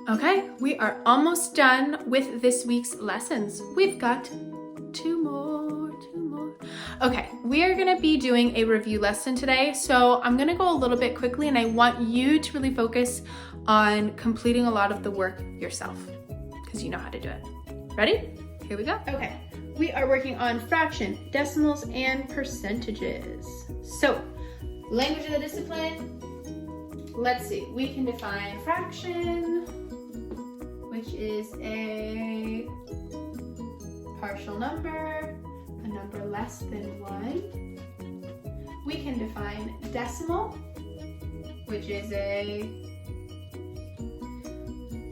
Okay, we are almost done with this week's lessons. We've got two more. Okay, we are gonna be doing a review lesson today. So I'm gonna go a little bit quickly and I want you to really focus on completing a lot of the work yourself because you know how to do it. Ready? Here we go. Okay, we are working on fraction, decimals, and percentages. So, language of the discipline. Let's see, we can define fraction, which is a partial number, a number less than 1. We can define decimal, which is a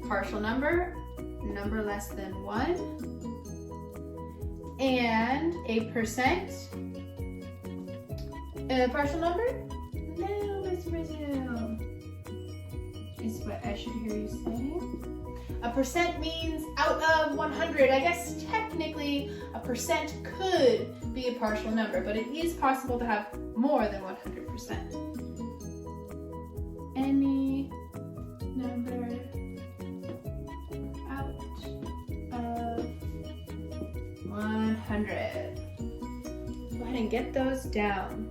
partial number, number less than 1. And a percent, a partial number? No, Miss Brazil. Is what I should hear you saying. A percent means out of 100. I guess technically a percent could be a partial number, but it is possible to have more than 100%. Any number out of 100. Go ahead and get those down.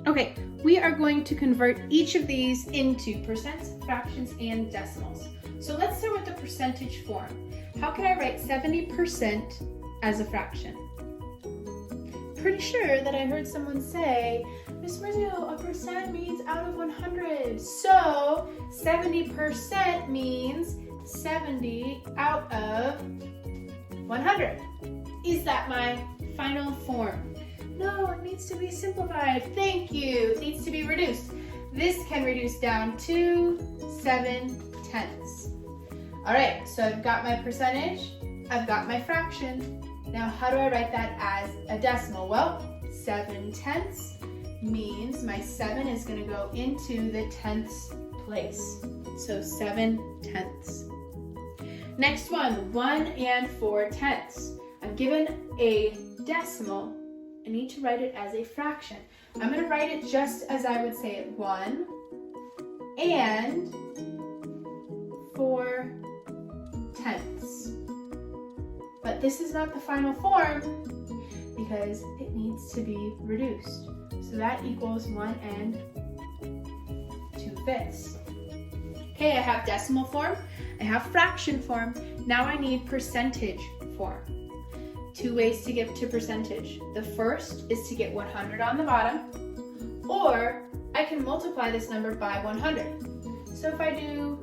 Okay, we are going to convert each of these into percents, fractions, and decimals. So let's start with the percentage form. How can I write 70% as a fraction? Pretty sure that I heard someone say, Miss Brazil, a percent means out of 100. So 70% means 70 out of 100. Is that my final form? No, it needs to be simplified. Thank you. It needs to be reduced. This can reduce down to 7/10. All right, so I've got my percentage, I've got my fraction. Now, how do I write that as a decimal? Well, 7/10 means my 7 is going to go into the tenths place. So 7/10. Next one, 1 and 4/10. I'm given a decimal. I need to write it as a fraction. I'm going to write it just as I would say it, 1 and 4/10. But this is not the final form because it needs to be reduced. So that equals 1 and 2/5. Okay, I have decimal form, I have fraction form. Now I need percentage form. 2 ways to get to percentage. The first is to get 100 on the bottom, or I can multiply this number by 100. So if I do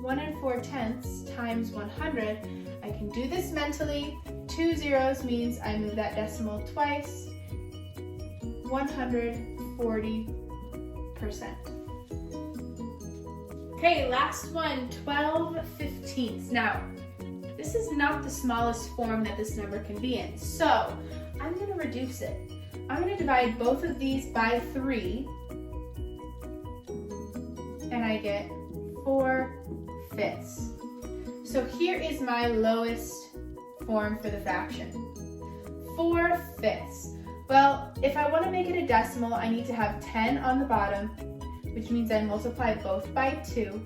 1 and 4/10 times 100, I can do this mentally. 2 zeros means I move that decimal twice. 140%. Okay, last one, 12/15. Now, this is not the smallest form that this number can be in, so I'm going to reduce it. I'm going to divide both of these by 3, and I get 4/5. So here is my lowest form for the fraction, 4/5. Well, if I want to make it a decimal, I need to have 10 on the bottom, which means I multiply both by 2,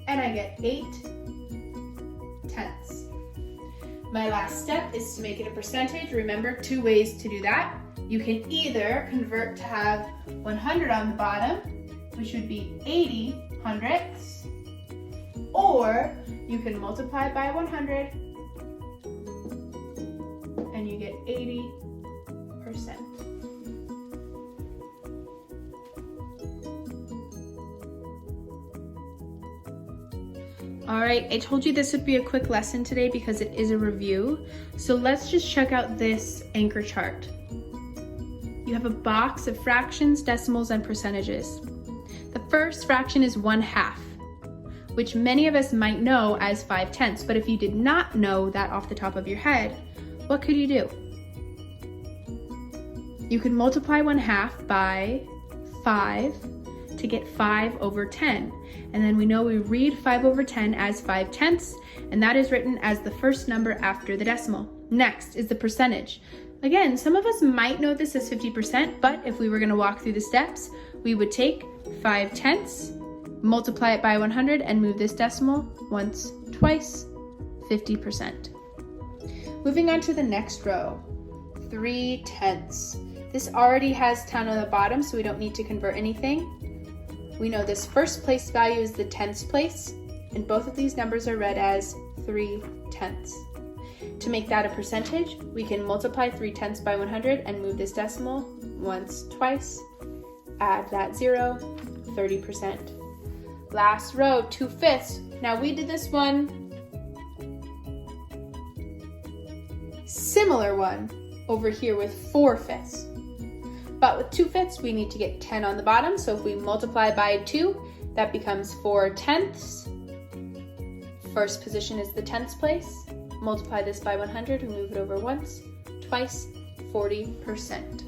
and I get 8/10. My last step is to make it a percentage. Remember, 2 ways to do that. You can either convert to have 100 on the bottom, which would be 80 hundredths, or you can multiply by 100 and you get 80%. All right, I told you this would be a quick lesson today because it is a review. So let's just check out this anchor chart. You have a box of fractions, decimals, and percentages. The first fraction is 1/2, which many of us might know as 5/10. But if you did not know that off the top of your head, what could you do? You could multiply 1/2 by 5 to get 5/10. And then we know we read 5/10 as 5/10, and that is written as the first number after the decimal. Next is the percentage. Again, some of us might know this as 50%, but if we were going to walk through the steps, we would take 5/10. Multiply it by 100 and move this decimal once, twice, 50%. Moving on to the next row, 3/10. This already has 10 on the bottom, so we don't need to convert anything. We know this first place value is the tens place, and both of these numbers are read as 3/10. To make that a percentage, we can multiply 3/10 by 100 and move this decimal once, twice, add that 0, 30%. Last row, 2/5. Now we did this one, similar one over here with 4/5. But with 2/5, we need to get 10 on the bottom. So if we multiply by 2, that becomes 4/10. First position is the tens place. Multiply this by 100 and move it over once, twice, 40%.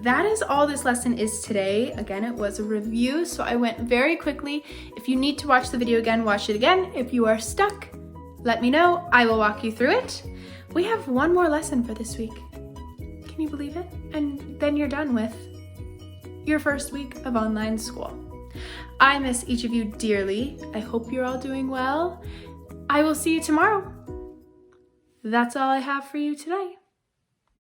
That is all this lesson is today. Again, it was a review, so I went very quickly. If you need to watch the video again, watch it again. If you are stuck, let me know. I will walk you through it. We have one more lesson for this week. Can you believe it? And then you're done with your first week of online school. I miss each of you dearly. I hope you're all doing well. I will see you tomorrow. That's all I have for you today.